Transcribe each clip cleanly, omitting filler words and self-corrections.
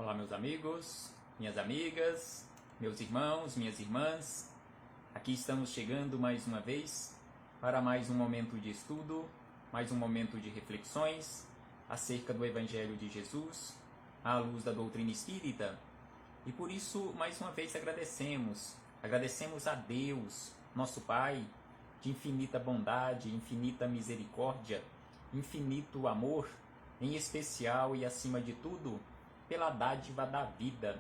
Olá, meus amigos, minhas amigas, meus irmãos, minhas irmãs. Aqui estamos chegando mais uma vez para mais um momento de estudo, mais um momento de reflexões acerca do Evangelho de Jesus, à luz da doutrina espírita. E por isso, mais uma vez, agradecemos a Deus, nosso Pai, de infinita bondade, infinita misericórdia, infinito amor, em especial e acima de tudo, pela dádiva da vida.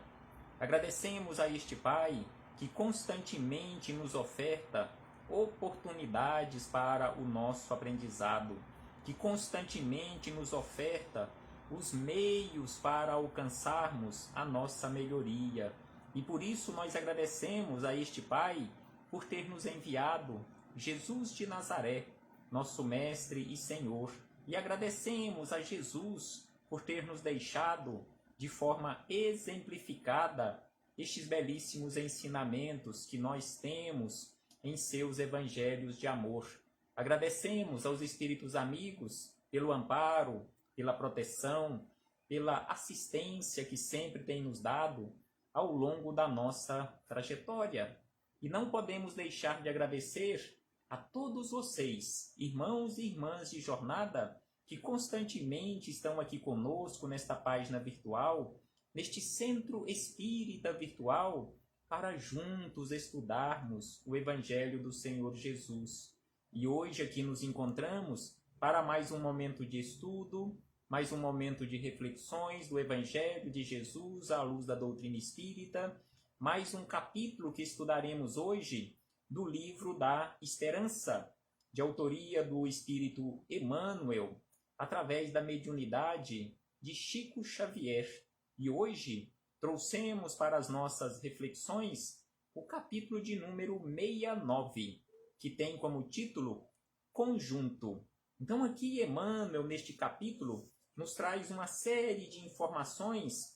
Agradecemos a este Pai que constantemente nos oferta oportunidades para o nosso aprendizado, que constantemente nos oferta os meios para alcançarmos a nossa melhoria. E por isso nós agradecemos a este Pai por ter nos enviado Jesus de Nazaré, nosso Mestre e Senhor. E agradecemos a Jesus por ter nos deixado de forma exemplificada estes belíssimos ensinamentos que nós temos em seus evangelhos de amor. Agradecemos aos espíritos amigos pelo amparo, pela proteção, pela assistência que sempre tem nos dado ao longo da nossa trajetória. E não podemos deixar de agradecer a todos vocês, irmãos e irmãs de jornada, que constantemente estão aqui conosco nesta página virtual, neste centro espírita virtual, para juntos estudarmos o Evangelho do Senhor Jesus. E hoje aqui nos encontramos para mais um momento de estudo, mais um momento de reflexões do Evangelho de Jesus à luz da doutrina espírita, mais um capítulo que estudaremos hoje do livro da Esperança, de autoria do Espírito Emmanuel, através da mediunidade de Chico Xavier. E hoje trouxemos para as nossas reflexões o capítulo de número 69, que tem como título Conjunto. Então aqui Emmanuel, neste capítulo, nos traz uma série de informações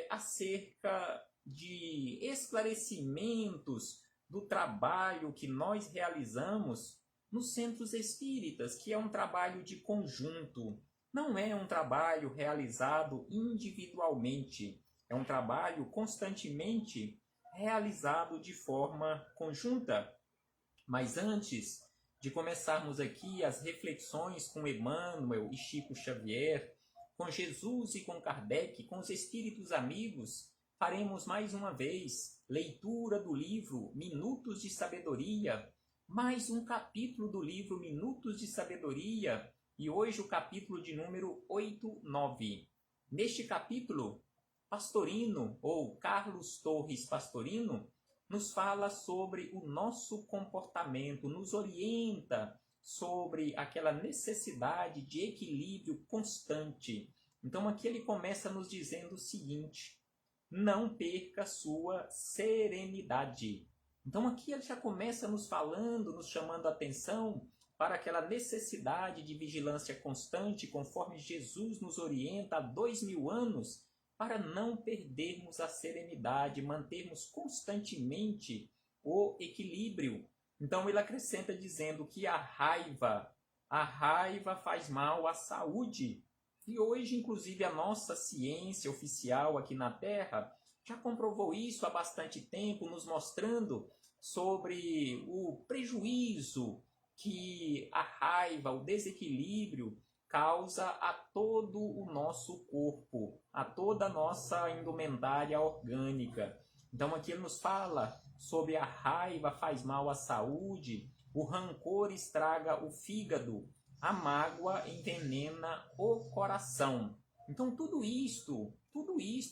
acerca de esclarecimentos do trabalho que nós realizamos nos centros espíritas, que é um trabalho de conjunto. Não é um trabalho realizado individualmente, é um trabalho constantemente realizado de forma conjunta. Mas antes de começarmos aqui as reflexões com Emmanuel e Chico Xavier, com Jesus e com Kardec, com os espíritos amigos, faremos mais uma vez leitura do livro Minutos de Sabedoria, mais um capítulo do livro Minutos de Sabedoria, e hoje o capítulo de número 89. Neste capítulo, Pastorino, ou Carlos Torres Pastorino, nos fala sobre o nosso comportamento, nos orienta sobre aquela necessidade de equilíbrio constante. Então aqui ele começa nos dizendo o seguinte: não perca sua serenidade. Então aqui ele já começa nos falando, nos chamando a atenção para aquela necessidade de vigilância constante, conforme Jesus nos orienta há 2000 anos, para não perdermos a serenidade, mantermos constantemente o equilíbrio. Então ele acrescenta dizendo que a raiva faz mal à saúde. E hoje, inclusive, a nossa ciência oficial aqui na Terra já comprovou isso há bastante tempo, nos mostrando sobre o prejuízo que a raiva, o desequilíbrio, causa a todo o nosso corpo, a toda a nossa indumentária orgânica. Então aqui ele nos fala sobre a raiva faz mal à saúde, o rancor estraga o fígado, a mágoa envenena o coração. Então tudo isto,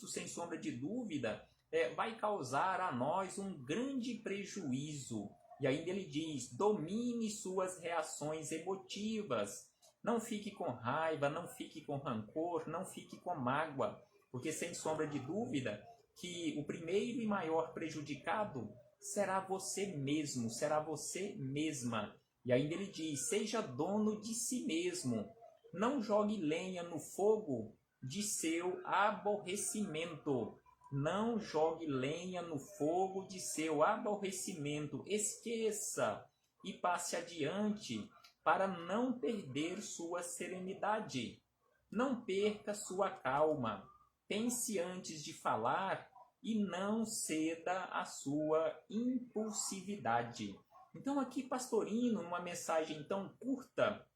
sem sombra de dúvida, vai causar a nós um grande prejuízo. E ainda ele diz: domine suas reações emotivas. Não fique com raiva, não fique com rancor, não fique com mágoa, porque sem sombra de dúvida que o primeiro e maior prejudicado será você mesmo, será você mesma. E ainda ele diz: seja dono de si mesmo. Não jogue lenha no fogo de seu aborrecimento. Não jogue lenha no fogo de seu aborrecimento. Esqueça e passe adiante para não perder sua serenidade. Não perca sua calma. pense antes de falar e não ceda à sua impulsividade. Então aqui Pastorino, numa mensagem tão curta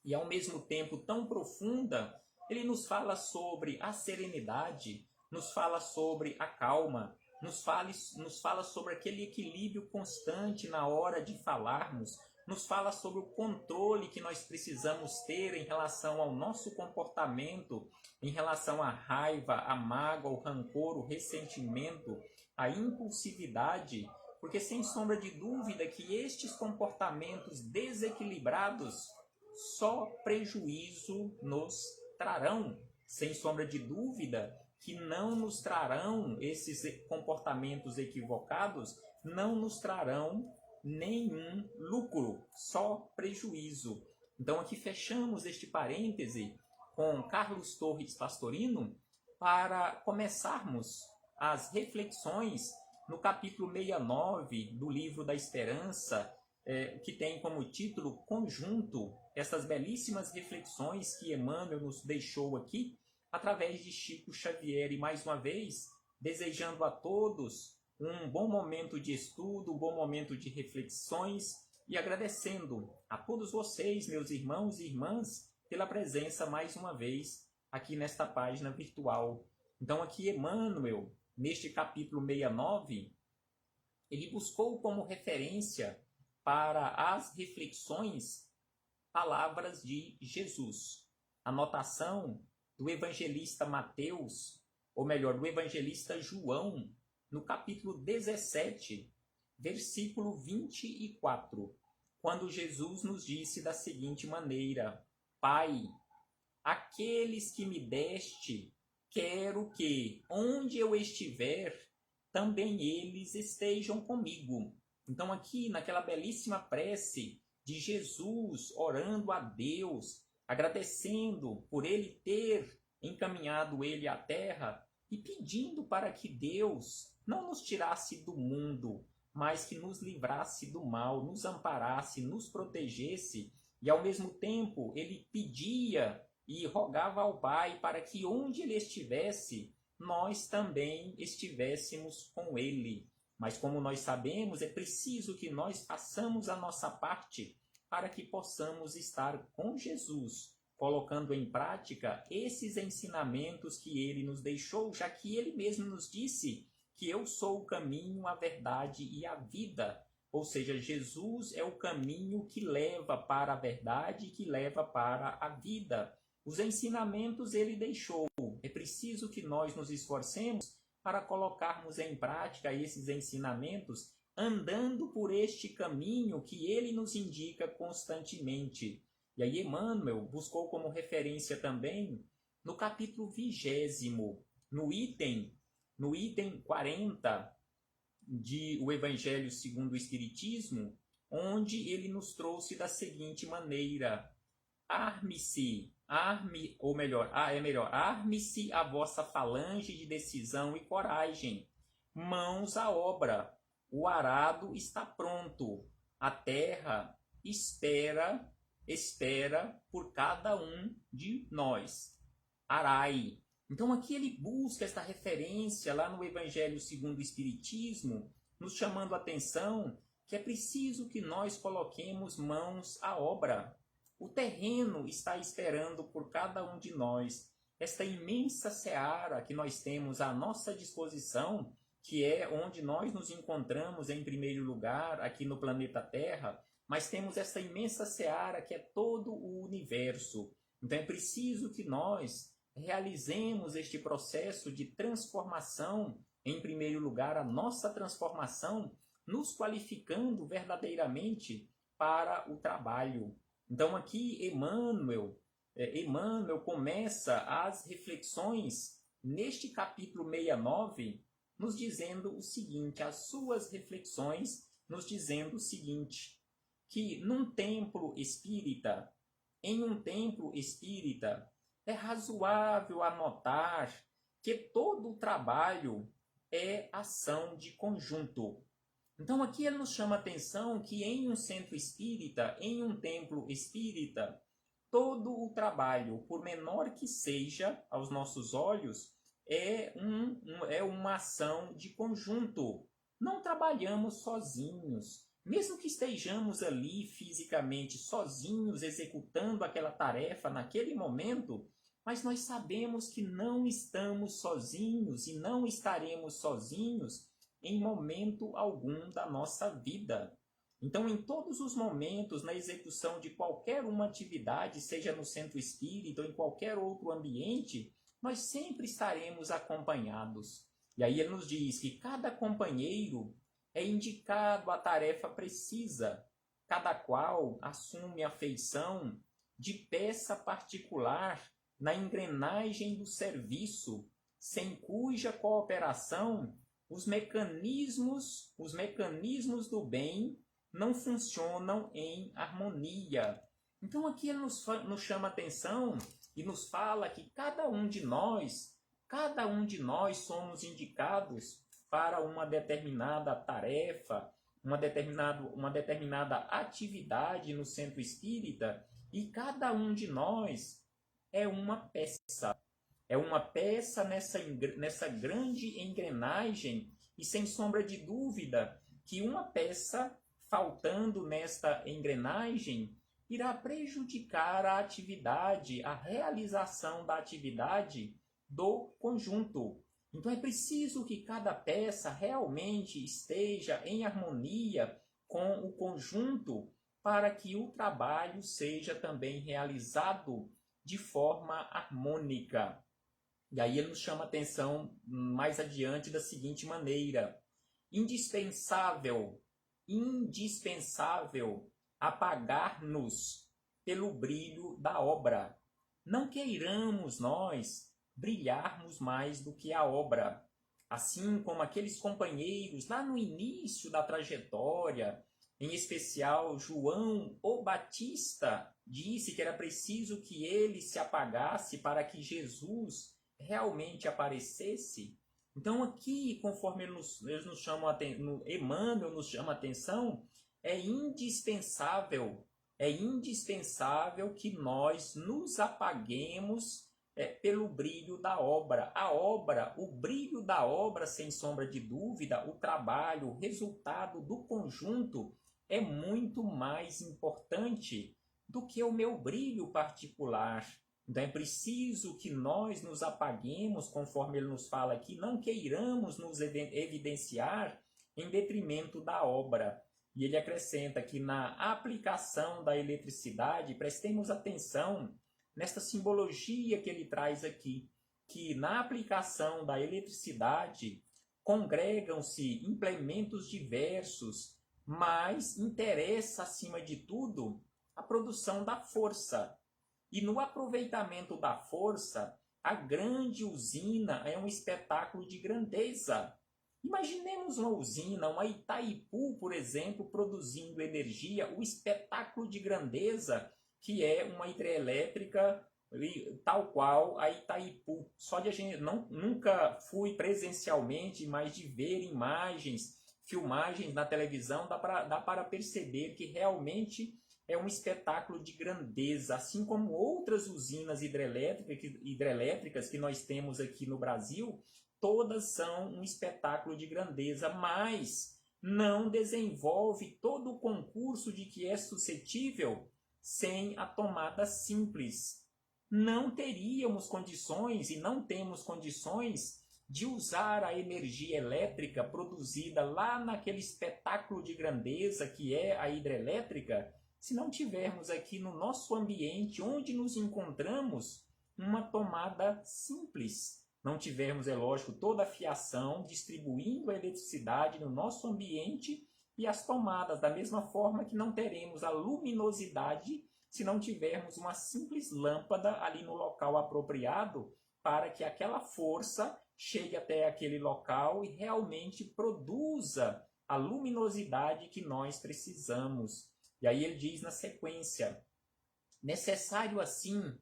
e ao mesmo tempo tão profunda, ele nos fala sobre a serenidade, nos fala sobre a calma, nos fala sobre aquele equilíbrio constante na hora de falarmos, nos fala sobre o controle que nós precisamos ter em relação ao nosso comportamento, em relação à raiva, à mágoa, ao rancor, o ressentimento, à impulsividade, porque sem sombra de dúvida que estes comportamentos desequilibrados só prejuízo nos trarão. Sem sombra de dúvida que não nos trarão esses comportamentos equivocados, não nos trarão nenhum lucro, só prejuízo. Então aqui fechamos este parêntese com Carlos Torres Pastorino para começarmos as reflexões no capítulo 69 do Livro da Esperança, que tem como título Conjunto, essas belíssimas reflexões que Emmanuel nos deixou aqui, através de Chico Xavier. E mais uma vez, desejando a todos um bom momento de estudo, um bom momento de reflexões, e agradecendo a todos vocês, meus irmãos e irmãs, pela presença mais uma vez aqui nesta página virtual. Então aqui Emmanuel, neste capítulo 69, ele buscou como referência para as reflexões palavras de Jesus. A notação do evangelista Mateus, ou melhor, do evangelista João, no capítulo 17, versículo 24, quando Jesus nos disse da seguinte maneira: Pai, aqueles que me deste, quero que, onde eu estiver, também eles estejam comigo. Então aqui, naquela belíssima prece de Jesus orando a Deus, agradecendo por ele ter encaminhado ele à terra e pedindo para que Deus não nos tirasse do mundo, mas que nos livrasse do mal, nos amparasse, nos protegesse, e ao mesmo tempo ele pedia e rogava ao Pai para que onde ele estivesse, nós também estivéssemos com ele. Mas como nós sabemos, é preciso que nós façamos a nossa parte para que possamos estar com Jesus, colocando em prática esses ensinamentos que ele nos deixou, já que ele mesmo nos disse que eu sou o caminho, a verdade e a vida. Ou seja, Jesus é o caminho que leva para a verdade e que leva para a vida. Os ensinamentos ele deixou. É preciso que nós nos esforcemos para colocarmos em prática esses ensinamentos, andando por este caminho que ele nos indica constantemente. E aí Emmanuel buscou como referência também no capítulo 20º, no item 40 de O Evangelho segundo o Espiritismo, onde ele nos trouxe da seguinte maneira: arme-se a vossa falange de decisão e coragem, mãos à obra, o arado está pronto, a terra espera por cada um de nós. Arai. Então aqui ele busca esta referência lá no Evangelho segundo o Espiritismo, nos chamando a atenção que é preciso que nós coloquemos mãos à obra. O terreno está esperando por cada um de nós. Esta imensa seara que nós temos à nossa disposição, que é onde nós nos encontramos em primeiro lugar aqui no planeta Terra, mas temos essa imensa seara que é todo o universo. Então é preciso que nós realizemos este processo de transformação, em primeiro lugar, a nossa transformação, nos qualificando verdadeiramente para o trabalho. Então aqui Emmanuel começa as reflexões neste capítulo 69, nos dizendo o seguinte, as suas reflexões nos dizendo o seguinte, que em um templo espírita, é razoável anotar que todo o trabalho é ação de conjunto. Então aqui ele nos chama a atenção que em um centro espírita, em um templo espírita, todo o trabalho, por menor que seja aos nossos olhos, é uma ação de conjunto. Não trabalhamos sozinhos. Mesmo que estejamos ali fisicamente sozinhos, executando aquela tarefa naquele momento, mas nós sabemos que não estamos sozinhos e não estaremos sozinhos em momento algum da nossa vida. Então, em todos os momentos, na execução de qualquer uma atividade, seja no centro espírita ou em qualquer outro ambiente, nós sempre estaremos acompanhados. E aí ele nos diz que cada companheiro é indicado à tarefa precisa, cada qual assume a feição de peça particular na engrenagem do serviço, sem cuja cooperação os mecanismos do bem não funcionam em harmonia. Então aqui ele nos chama a atenção e nos fala que cada um de nós somos indicados para uma determinada tarefa, uma determinada atividade no centro espírita, e cada um de nós é uma peça. É uma peça nessa grande engrenagem, e sem sombra de dúvida que uma peça faltando nesta engrenagem irá prejudicar a atividade, a realização da atividade do conjunto. Então é preciso que cada peça realmente esteja em harmonia com o conjunto para que o trabalho seja também realizado de forma harmônica. E aí ele nos chama a atenção mais adiante da seguinte maneira: indispensável apagar-nos pelo brilho da obra. Não queiramos nós brilharmos mais do que a obra. Assim como aqueles companheiros lá no início da trajetória, em especial João o Batista, disse que era preciso que ele se apagasse para que Jesus realmente aparecesse. Então aqui, conforme eles nos chamam Emmanuel nos chama a atenção, é indispensável que nós nos apaguemos pelo brilho da obra. A obra, o brilho da obra, sem sombra de dúvida, o trabalho, o resultado do conjunto é muito mais importante do que o meu brilho particular. Então é preciso que nós nos apaguemos, conforme ele nos fala aqui, não queiramos nos evidenciar em detrimento da obra. E ele acrescenta que na aplicação da eletricidade, prestemos atenção nesta simbologia que ele traz aqui, que na aplicação da eletricidade congregam-se implementos diversos, mas interessa, acima de tudo, a produção da força. E no aproveitamento da força, a grande usina é um espetáculo de grandeza. Imaginemos uma usina, uma Itaipu, por exemplo, produzindo energia, o espetáculo de grandeza que é uma hidrelétrica tal qual a Itaipu. Só de a gente nunca fui presencialmente, mas de ver imagens, filmagens na televisão, dá para perceber que realmente é um espetáculo de grandeza, assim como outras usinas hidrelétricas que nós temos aqui no Brasil, todas são um espetáculo de grandeza, mas não desenvolve todo o concurso de que é suscetível sem a tomada simples. Não teríamos condições e não temos condições de usar a energia elétrica produzida lá naquele espetáculo de grandeza que é a hidrelétrica, se não tivermos aqui no nosso ambiente onde nos encontramos uma tomada simples. Não tivermos, é lógico, toda a fiação distribuindo a eletricidade no nosso ambiente e as tomadas, da mesma forma que não teremos a luminosidade se não tivermos uma simples lâmpada ali no local apropriado para que aquela força chegue até aquele local e realmente produza a luminosidade que nós precisamos. E aí ele diz na sequência: necessário assim,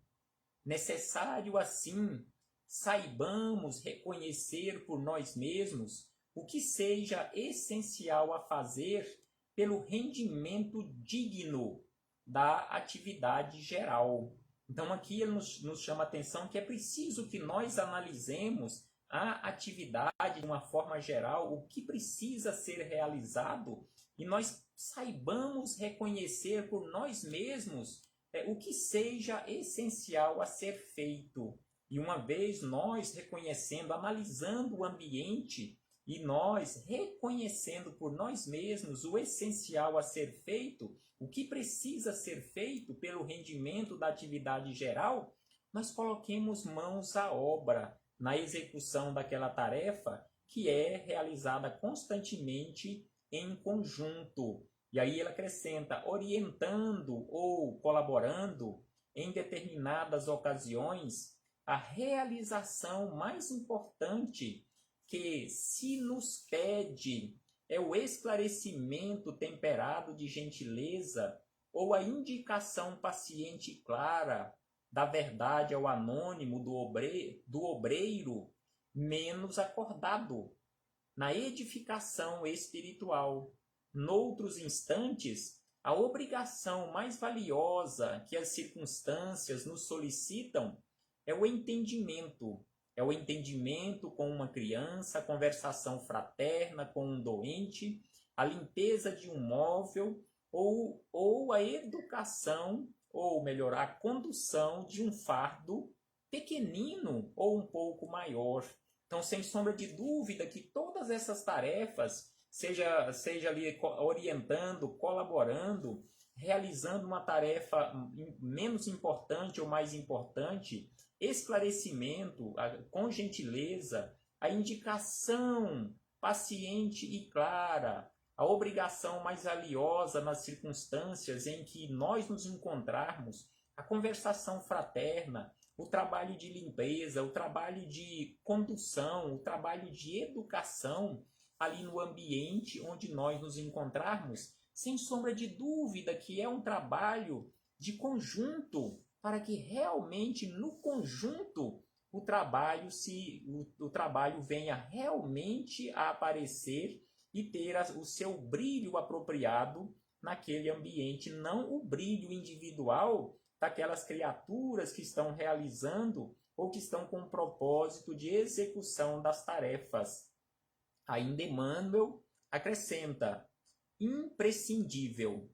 saibamos reconhecer por nós mesmos o que seja essencial a fazer pelo rendimento digno da atividade geral. Então aqui ele nos chama a atenção que é preciso que nós analisemos a atividade de uma forma geral, o que precisa ser realizado, e nós saibamos reconhecer por nós mesmos o que seja essencial a ser feito. E uma vez nós reconhecendo, analisando o ambiente e nós reconhecendo por nós mesmos o essencial a ser feito, o que precisa ser feito pelo rendimento da atividade geral, nós coloquemos mãos à obra na execução daquela tarefa que é realizada constantemente em conjunto. E aí ele acrescenta, orientando ou colaborando em determinadas ocasiões a realização mais importante que se nos pede é o esclarecimento temperado de gentileza ou a indicação paciente e clara da verdade ao anônimo do obreiro menos acordado, na edificação espiritual. Noutros instantes, a obrigação mais valiosa que as circunstâncias nos solicitam é o entendimento. É o entendimento com uma criança, a conversação fraterna com um doente, a limpeza de um móvel ou a educação, ou melhor, a condução de um fardo pequenino ou um pouco maior. Então, sem sombra de dúvida que todas essas tarefas, seja ali orientando, colaborando, realizando uma tarefa menos importante ou mais importante, esclarecimento com gentileza, a indicação paciente e clara, a obrigação mais valiosa nas circunstâncias em que nós nos encontrarmos, a conversação fraterna, o trabalho de limpeza, o trabalho de condução, o trabalho de educação ali no ambiente onde nós nos encontrarmos, sem sombra de dúvida que é um trabalho de conjunto, para que realmente no conjunto o trabalho venha realmente a aparecer e ter o seu brilho apropriado naquele ambiente, não o brilho individual daquelas criaturas que estão realizando ou que estão com o propósito de execução das tarefas. Ainda Emmanuel acrescenta, imprescindível,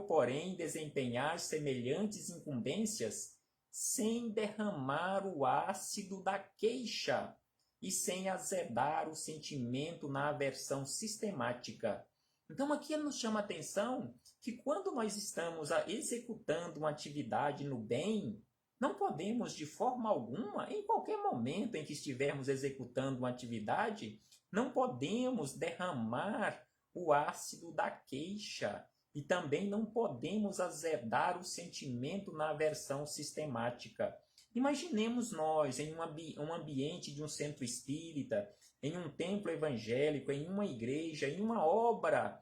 porém, desempenhar semelhantes incumbências sem derramar o ácido da queixa e sem azedar o sentimento na aversão sistemática. Então aqui ele nos chama a atenção que quando nós estamos executando uma atividade no bem, não podemos de forma alguma, em qualquer momento em que estivermos executando uma atividade, não podemos derramar o ácido da queixa e também não podemos azedar o sentimento na aversão sistemática. Imaginemos nós em um ambiente de um centro espírita, em um templo evangélico, em uma igreja, em uma obra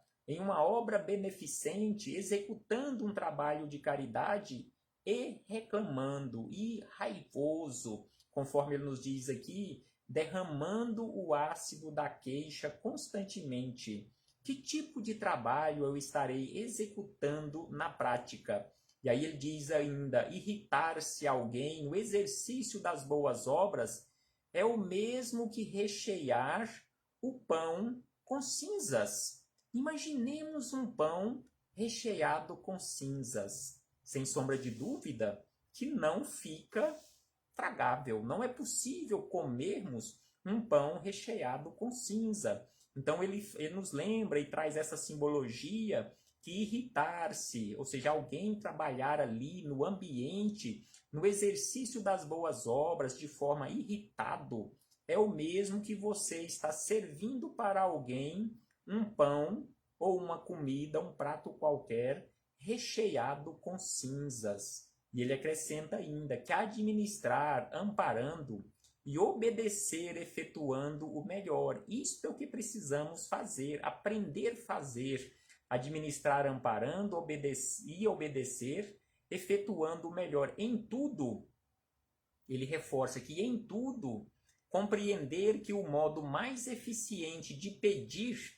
beneficente, executando um trabalho de caridade e reclamando, e raivoso, conforme ele nos diz aqui, derramando o ácido da queixa constantemente. Que tipo de trabalho eu estarei executando na prática? E aí ele diz ainda, irritar-se alguém no exercício das boas obras é o mesmo que rechear o pão com cinzas. Imaginemos um pão recheado com cinzas. Sem sombra de dúvida que não fica tragável. Não é possível comermos um pão recheado com cinza. Então ele nos lembra e traz essa simbologia que irritar-se, ou seja, alguém trabalhar ali no ambiente, no exercício das boas obras de forma irritado, é o mesmo que você está servindo para alguém um pão ou uma comida, um prato qualquer, recheado com cinzas. E ele acrescenta ainda que administrar, amparando e obedecer, efetuando o melhor. Isto é o que precisamos fazer, aprender a fazer. Administrar, amparando e obedecer, efetuando o melhor. Em tudo, ele reforça que em tudo, compreender que o modo mais eficiente de pedir,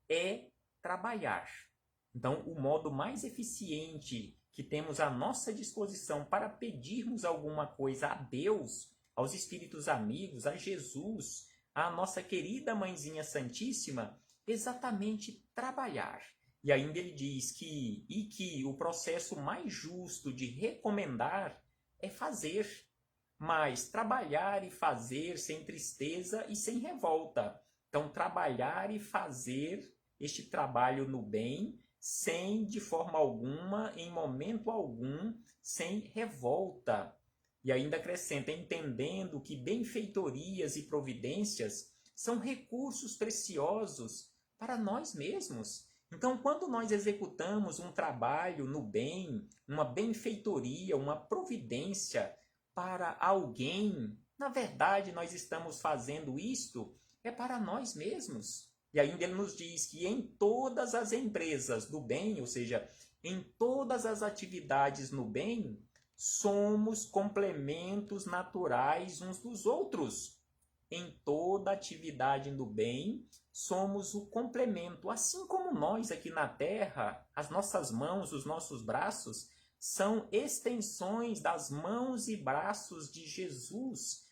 é trabalhar. Então, o modo mais eficiente que temos à nossa disposição para pedirmos alguma coisa a Deus, aos espíritos amigos, a Jesus, à nossa querida Mãezinha Santíssima, exatamente trabalhar. E ainda ele diz que o processo mais justo de recomendar é fazer, mas trabalhar e fazer sem tristeza e sem revolta. Então, trabalhar e fazer este trabalho no bem, sem, de forma alguma, em momento algum, sem revolta. E ainda acrescenta, entendendo que benfeitorias e providências são recursos preciosos para nós mesmos. Então, quando nós executamos um trabalho no bem, uma benfeitoria, uma providência para alguém, na verdade, nós estamos fazendo isto para nós mesmos. E ainda ele nos diz que em todas as empresas do bem, ou seja, em todas as atividades no bem, somos complementos naturais uns dos outros. Em toda atividade no bem, somos o complemento. Assim como nós aqui na Terra, as nossas mãos, os nossos braços, são extensões das mãos e braços de Jesus,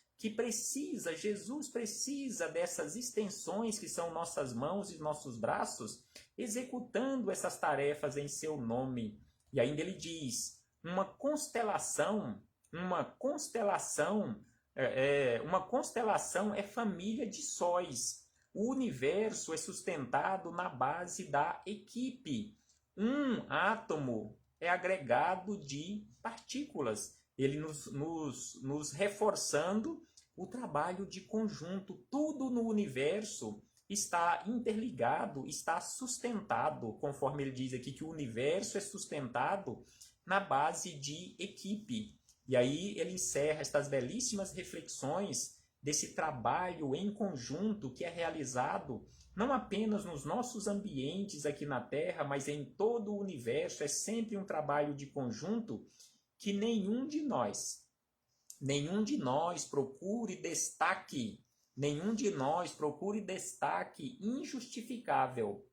Jesus precisa dessas extensões que são nossas mãos e nossos braços, executando essas tarefas em seu nome. E ainda ele diz, uma constelação é família de sóis. O universo é sustentado na base da equipe. Um átomo é agregado de partículas. Ele nos reforçando o trabalho de conjunto. Tudo no universo está interligado, está sustentado, conforme ele diz aqui que o universo é sustentado na base de equipe. E aí ele encerra estas belíssimas reflexões desse trabalho em conjunto que é realizado não apenas nos nossos ambientes aqui na Terra, mas em todo o universo. É sempre um trabalho de conjunto que nenhum de nós procure destaque injustificável.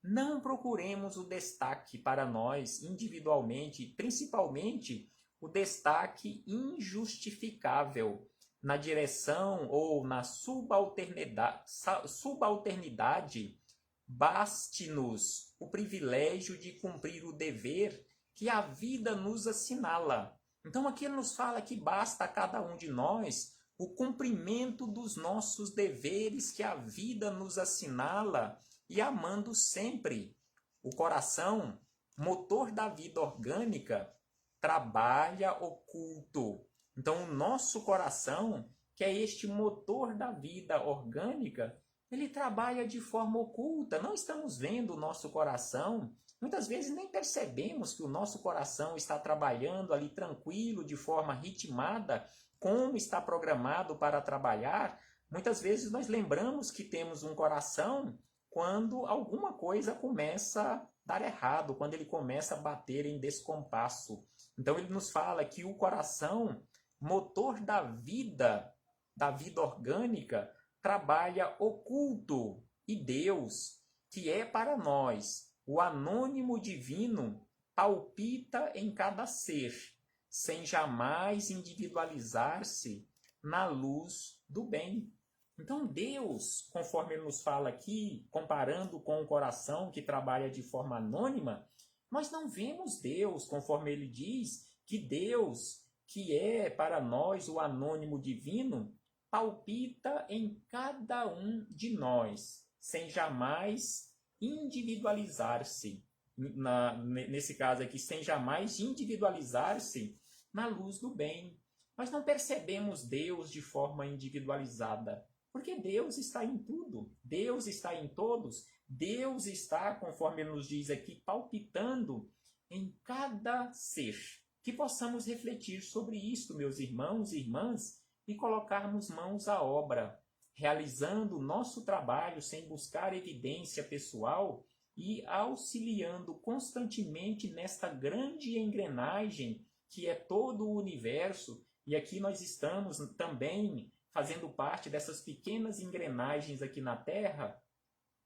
Não procuremos o destaque para nós individualmente, principalmente o destaque injustificável na direção ou na subalternidade. Baste-nos o privilégio de cumprir o dever que a vida nos assinala. Então aqui ele nos fala que basta a cada um de nós o cumprimento dos nossos deveres que a vida nos assinala e amando sempre. O coração, motor da vida orgânica, trabalha oculto. Então o nosso coração, que é este motor da vida orgânica, ele trabalha de forma oculta. Não estamos vendo o nosso coração. Muitas vezes nem percebemos que o nosso coração está trabalhando ali tranquilo, de forma ritmada, como está programado para trabalhar. Muitas vezes nós lembramos que temos um coração quando alguma coisa começa a dar errado, quando ele começa a bater em descompasso. Então ele nos fala que o coração, motor da vida orgânica, trabalha oculto. E Deus, que é para nós o anônimo divino, palpita em cada ser, sem jamais individualizar-se na luz do bem. Então Deus, conforme ele nos fala aqui, comparando com o coração que trabalha de forma anônima, nós não vemos Deus, conforme ele diz, que Deus, que é para nós o anônimo divino, palpita em cada um de nós, sem jamais individualizar-se, nesse caso aqui, sem jamais individualizar-se na luz do bem. Nós não percebemos Deus de forma individualizada, porque Deus está em tudo, Deus está em todos, Deus está, conforme ele nos diz aqui, palpitando em cada ser. Que possamos refletir sobre isto, meus irmãos e irmãs, e colocarmos mãos à obra, realizando o nosso trabalho sem buscar evidência pessoal e auxiliando constantemente nesta grande engrenagem que é todo o universo. E aqui nós estamos também fazendo parte dessas pequenas engrenagens aqui na Terra,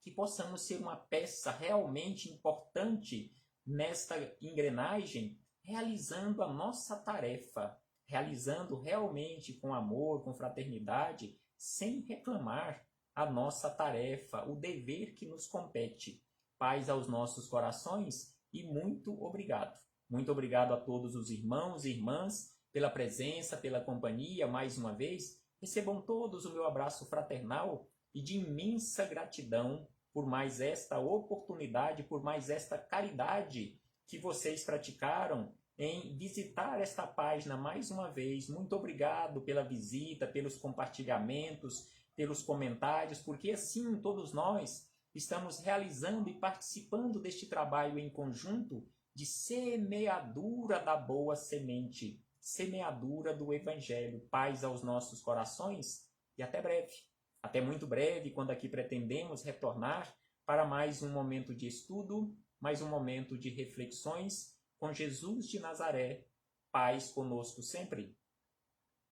que possamos ser uma peça realmente importante nesta engrenagem, realizando a nossa tarefa, realizando realmente com amor, com fraternidade, sem reclamar a nossa tarefa, o dever que nos compete. Paz aos nossos corações e muito obrigado. Muito obrigado a todos os irmãos e irmãs pela presença, pela companhia, mais uma vez. Recebam todos o meu abraço fraternal e de imensa gratidão por mais esta oportunidade, por mais esta caridade que vocês praticaram em visitar esta página mais uma vez. Muito obrigado pela visita, pelos compartilhamentos, pelos comentários, porque assim todos nós estamos realizando e participando deste trabalho em conjunto de semeadura da boa semente, semeadura do Evangelho. Paz aos nossos corações e até breve. Até muito breve, quando aqui pretendemos retornar para mais um momento de estudo, mais um momento de reflexões com Jesus de Nazaré. Paz conosco sempre.